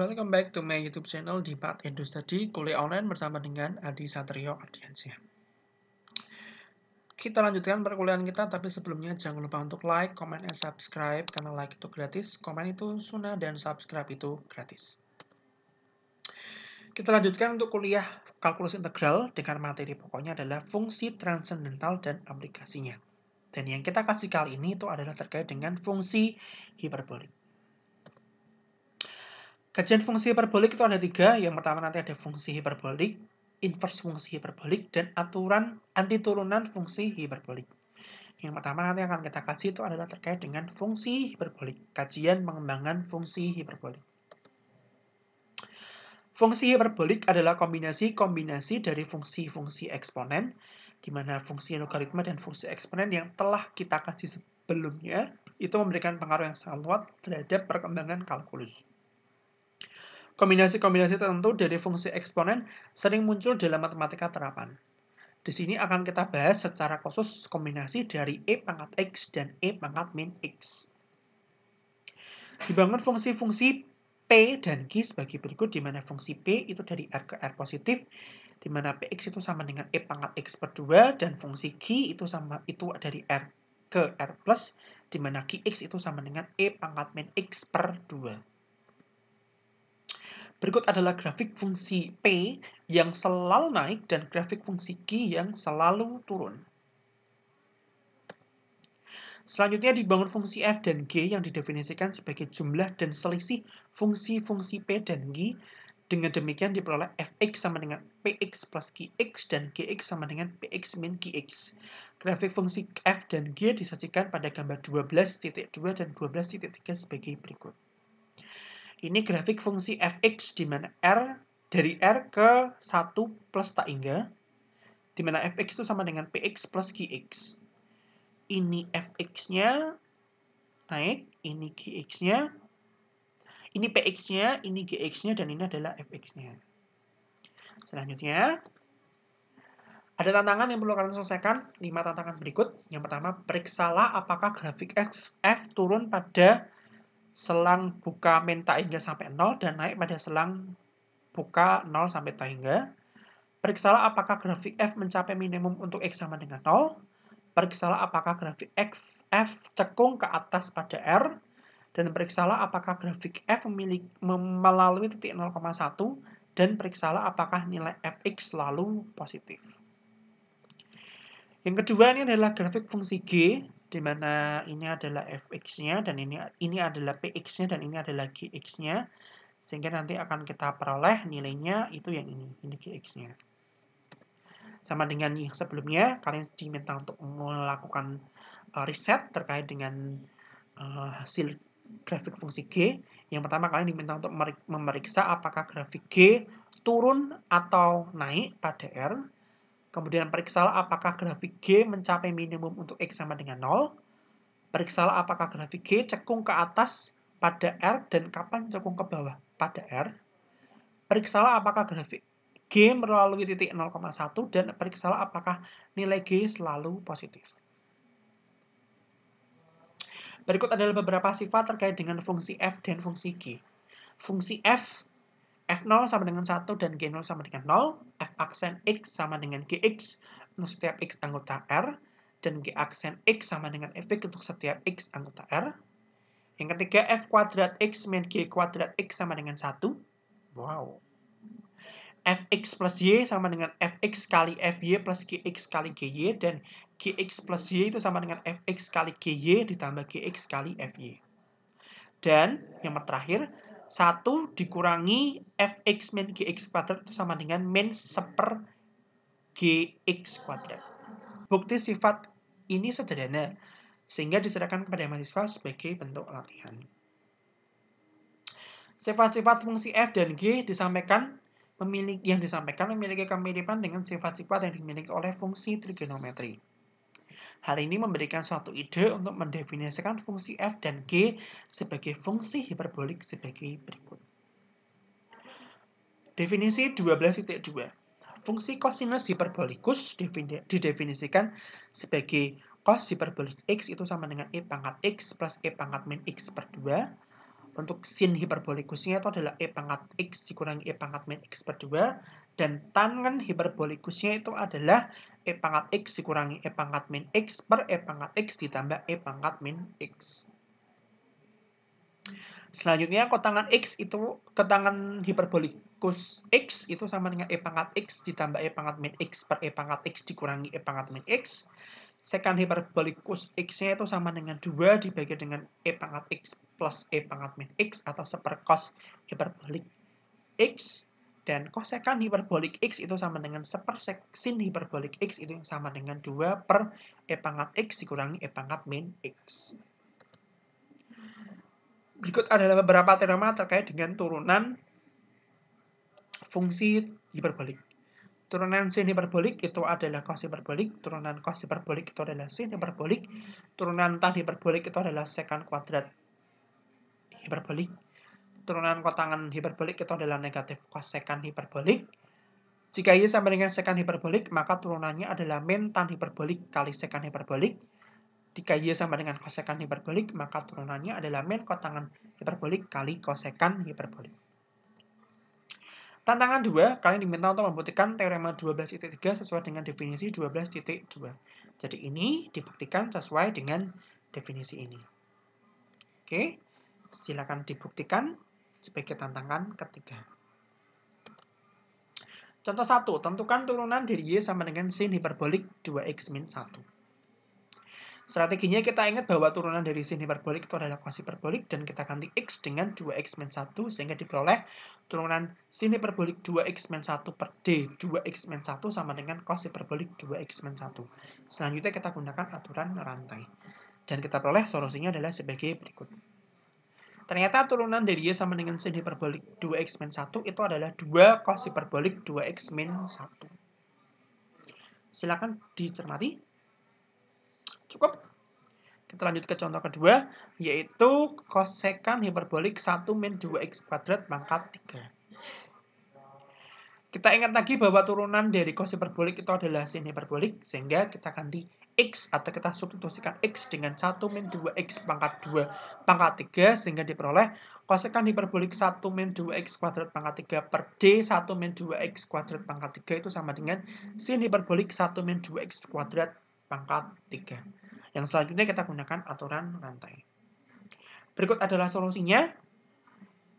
Welcome back to my YouTube channel di Part Edu Study, kuliah online bersama dengan Adi Satrio Ardiansyah. Kita lanjutkan perkuliahan kita, tapi sebelumnya jangan lupa untuk like, comment, dan subscribe, karena like itu gratis, komen itu sunnah, dan subscribe itu gratis. Kita lanjutkan untuk kuliah kalkulus integral dengan materi pokoknya adalah fungsi transendental dan aplikasinya. Dan yang kita kasih kali ini itu adalah terkait dengan fungsi hiperbolik. Kajian fungsi hiperbolik itu ada 3. Yang pertama nanti ada fungsi hiperbolik, inverse fungsi hiperbolik, dan aturan antiturunan fungsi hiperbolik. Yang pertama nanti akan kita kaji itu adalah terkait dengan fungsi hiperbolik, kajian pengembangan fungsi hiperbolik. Fungsi hiperbolik adalah kombinasi-kombinasi dari fungsi-fungsi eksponen, di mana fungsi logaritma dan fungsi eksponen yang telah kita kaji sebelumnya, itu memberikan pengaruh yang sangat kuat terhadap perkembangan kalkulus. Kombinasi-kombinasi tertentu dari fungsi eksponen sering muncul dalam matematika terapan. Di sini akan kita bahas secara khusus kombinasi dari E pangkat X dan E pangkat min X. Dibangun fungsi-fungsi P dan Q sebagai berikut, di mana fungsi P itu dari R ke R positif, di mana Px itu sama dengan E pangkat X per 2, dan fungsi Q itu dari R ke R plus, di mana Qx itu sama dengan E pangkat min X per 2. Berikut adalah grafik fungsi P yang selalu naik dan grafik fungsi Q yang selalu turun. Selanjutnya dibangun fungsi F dan G yang didefinisikan sebagai jumlah dan selisih fungsi-fungsi P dan Q. Dengan demikian diperoleh Fx sama dengan Px plus Qx dan Gx sama dengan Px min Qx. Grafik fungsi F dan G disajikan pada gambar 12.2 dan 12.3 sebagai berikut. Ini grafik fungsi fx di mana R dari R ke 1 plus tak hingga, di mana fx itu sama dengan px plus qx. Ini fx-nya naik, ini qx-nya, ini px-nya, ini gx-nya, dan ini adalah fx-nya. Selanjutnya, ada tantangan yang perlu kalian selesaikan, 5 tantangan berikut. Yang pertama, periksalah apakah grafik f turun pada selang buka min tak hingga sampai 0 dan naik pada selang buka 0 sampai tak hingga. Periksalah apakah grafik f mencapai minimum untuk x sama dengan 0. Periksalah apakah grafik f cekung ke atas pada R. Dan periksalah apakah grafik f melalui titik 0,1. Dan periksalah apakah nilai fx selalu positif. Yang kedua ini adalah grafik fungsi G, di mana ini adalah fx-nya, dan ini adalah px-nya, dan ini adalah gx-nya. Sehingga nanti akan kita peroleh nilainya itu yang ini gx-nya. Sama dengan yang sebelumnya, kalian diminta untuk melakukan riset terkait dengan hasil grafik fungsi G. Yang pertama, kalian diminta untuk memeriksa apakah grafik G turun atau naik pada R. Kemudian periksalah apakah grafik G mencapai minimum untuk X sama dengan 0. Periksalah apakah grafik G cekung ke atas pada R dan kapan cekung ke bawah pada R. Periksalah apakah grafik G melalui titik 0,1 dan periksalah apakah nilai G selalu positif. Berikut adalah beberapa sifat terkait dengan fungsi f dan fungsi G. Fungsi f0 sama dengan 1 dan G0 sama dengan 0, f aksen X sama dengan Gx untuk setiap X anggota R, dan G aksen X sama dengan fx untuk setiap X anggota R. Yang ketiga, f kuadrat X min G kuadrat X sama dengan 1. Wow. Fx plus Y sama dengan Fx kali Fy plus Gx kali Gy, dan Gx plus Y itu sama dengan Fx kali Gy ditambah Gx kali Fy. Dan yang terakhir, 1 dikurangi Fx min Gx kuadrat itu sama dengan min 1/Gx kuadrat. Bukti sifat ini sederhana, sehingga diserahkan kepada mahasiswa sebagai bentuk latihan. Sifat-sifat fungsi f dan g yang disampaikan memiliki kemiripan dengan sifat-sifat yang dimiliki oleh fungsi trigonometri. Hal ini memberikan suatu ide untuk mendefinisikan fungsi f dan g sebagai fungsi hiperbolik sebagai berikut. Definisi 12.2. Fungsi kosinus hiperbolikus didefinisikan sebagai cos hiperbolik x itu sama dengan e pangkat x plus e pangkat min x per 2. Untuk sin hiperbolikusnya itu adalah E pangkat X dikurangi E pangkat min X per 2. Dan tangen hiperbolikusnya itu adalah E pangkat X dikurangi E pangkat min X per E pangkat X ditambah E pangkat min X. Selanjutnya kotangan X itu, kotangan hiperbolikus X itu sama dengan E pangkat X ditambah E pangkat min X per E pangkat X dikurangi E pangkat min X. Sekant hiperbolikus X-nya itu sama dengan 2 dibagi dengan E pangkat X plus E pangkat min X atau seperkos hiperbolik X. Dan kosekant hiperbolik X itu sama dengan sepersek sin hiperbolik X itu yang sama dengan 2 per E pangkat X dikurangi E pangkat min X. Berikut adalah beberapa teorema terkait dengan turunan fungsi hiperbolik. Turunan sin hiperbolik itu adalah cos hiperbolik, turunan cos hiperbolik itu adalah sin hiperbolik, turunan tan hiperbolik itu adalah sekant kuadrat hiperbolik, turunan kotangan hiperbolik itu adalah negatif cos sekant hiperbolik. Jika Y sama dengan sekant hiperbolik, maka turunannya adalah min tan hiperbolik kali sekant hiperbolik. Jika Y sama dengan kosekant hiperbolik, maka turunannya adalah min kotangan hiperbolik kali kosekant hiperbolik. Tantangan 2, kalian diminta untuk membuktikan teorema 12.3 sesuai dengan definisi 12.2. Jadi ini dibuktikan sesuai dengan definisi ini. Oke, silakan dibuktikan sebagai tantangan ketiga. Contoh 1, tentukan turunan dari Y sama dengan sin hiperbolik 2x min 1. Strateginya kita ingat bahwa turunan dari sin hiperbolik itu adalah cos hiperbolik dan kita ganti X dengan 2x min 1 sehingga diperoleh turunan sin hiperbolik 2x min 1 per D 2x min 1 sama dengan cos hiperbolik 2x min 1. Selanjutnya kita gunakan aturan rantai. Dan kita peroleh solusinya adalah sebagai berikut. Ternyata turunan dari Y sama dengan sin hiperbolik 2x min 1 itu adalah 2 cos hiperbolik 2x min 1. Silakan dicermati. Cukup. Kita lanjut ke contoh kedua, yaitu kosekant hiperbolik 1 min 2x kuadrat pangkat 3. Kita ingat lagi bahwa turunan dari cos hiperbolik itu adalah sin hiperbolik, sehingga kita ganti X atau kita substitusikan X dengan 1 min 2x pangkat 2 pangkat 3, sehingga diperoleh kosekant hiperbolik 1 min 2x kuadrat pangkat 3 per D 1 min 2x kuadrat pangkat 3 itu sama dengan sin hiperbolik 1 min 2x kuadrat pangkat 3. Yang selanjutnya kita gunakan aturan rantai. Berikut adalah solusinya.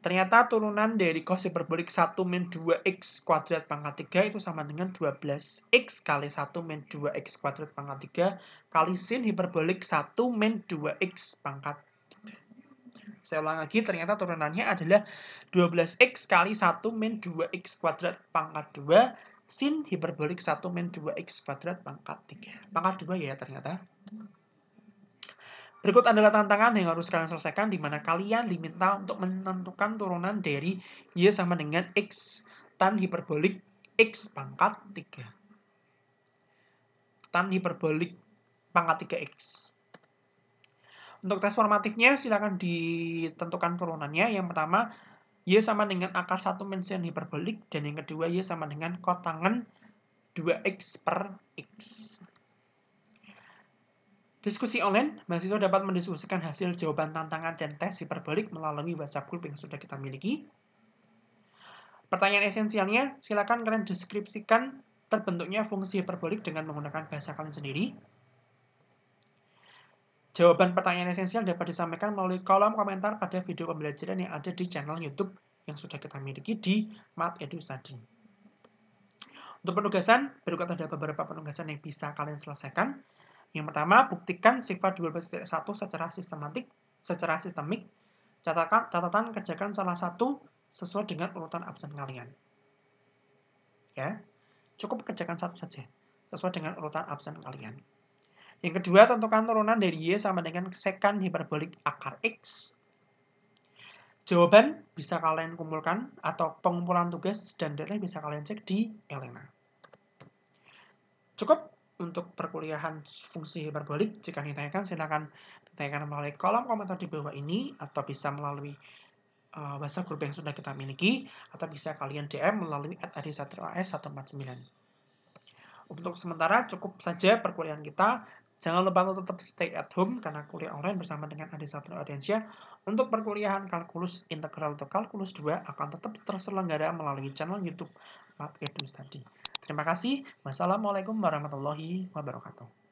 Ternyata turunan dari cos hiperbolik 1 min 2x kuadrat pangkat 3 itu sama dengan 12x kali 1 min 2x kuadrat pangkat 3 kali sin hiperbolik 1 min 2x pangkat 3. Saya ulang lagi, ternyata turunannya adalah 12x kali 1 min 2x kuadrat pangkat 2 sin hiperbolik 1 min 2x kuadrat pangkat 3. Pangkat 2 ya ternyata. Berikut adalah tantangan yang harus kalian selesaikan di mana kalian diminta untuk menentukan turunan dari Y sama dengan X tan hiperbolik X pangkat 3. Tan hiperbolik pangkat 3X. Untuk tes formatifnya silakan ditentukan turunannya. Yang pertama, Y sama dengan akar 1 min sin hiperbolik dan yang kedua Y sama dengan kotangan 2X per X. Diskusi online, mahasiswa dapat mendiskusikan hasil jawaban tantangan dan tes hiperbolik melalui WhatsApp group yang sudah kita miliki. Pertanyaan esensialnya, silakan kalian deskripsikan terbentuknya fungsi hiperbolik dengan menggunakan bahasa kalian sendiri. Jawaban pertanyaan esensial dapat disampaikan melalui kolom komentar pada video pembelajaran yang ada di channel YouTube yang sudah kita miliki di Math Edu Study. Untuk penugasan, berikut ada beberapa penugasan yang bisa kalian selesaikan. Yang pertama, buktikan sifat 12.1 secara sistemik. Catatan kerjakan salah satu sesuai dengan urutan absen kalian. Ya, cukup kerjakan satu saja sesuai dengan urutan absen kalian. Yang kedua, tentukan turunan dari Y sama dengan sekant hiperbolik akar X. Jawaban bisa kalian kumpulkan atau pengumpulan tugas dan deadline bisa kalian cek di Elena. Cukup untuk perkuliahan fungsi hiperbolik. Jika ditanyakan, silakan ditanyakan melalui kolom komentar di bawah ini atau bisa melalui WhatsApp grup yang sudah kita miliki atau bisa kalian DM melalui @adisatrio_as149. Untuk sementara cukup saja perkuliahan kita. Jangan lupa untuk tetap stay at home karena kuliah online bersama dengan Adi Satrio Audiensia untuk perkuliahan kalkulus integral atau kalkulus 2 akan tetap terselenggara melalui channel YouTube Map Edu Study. Terima kasih. Wassalamualaikum warahmatullahi wabarakatuh.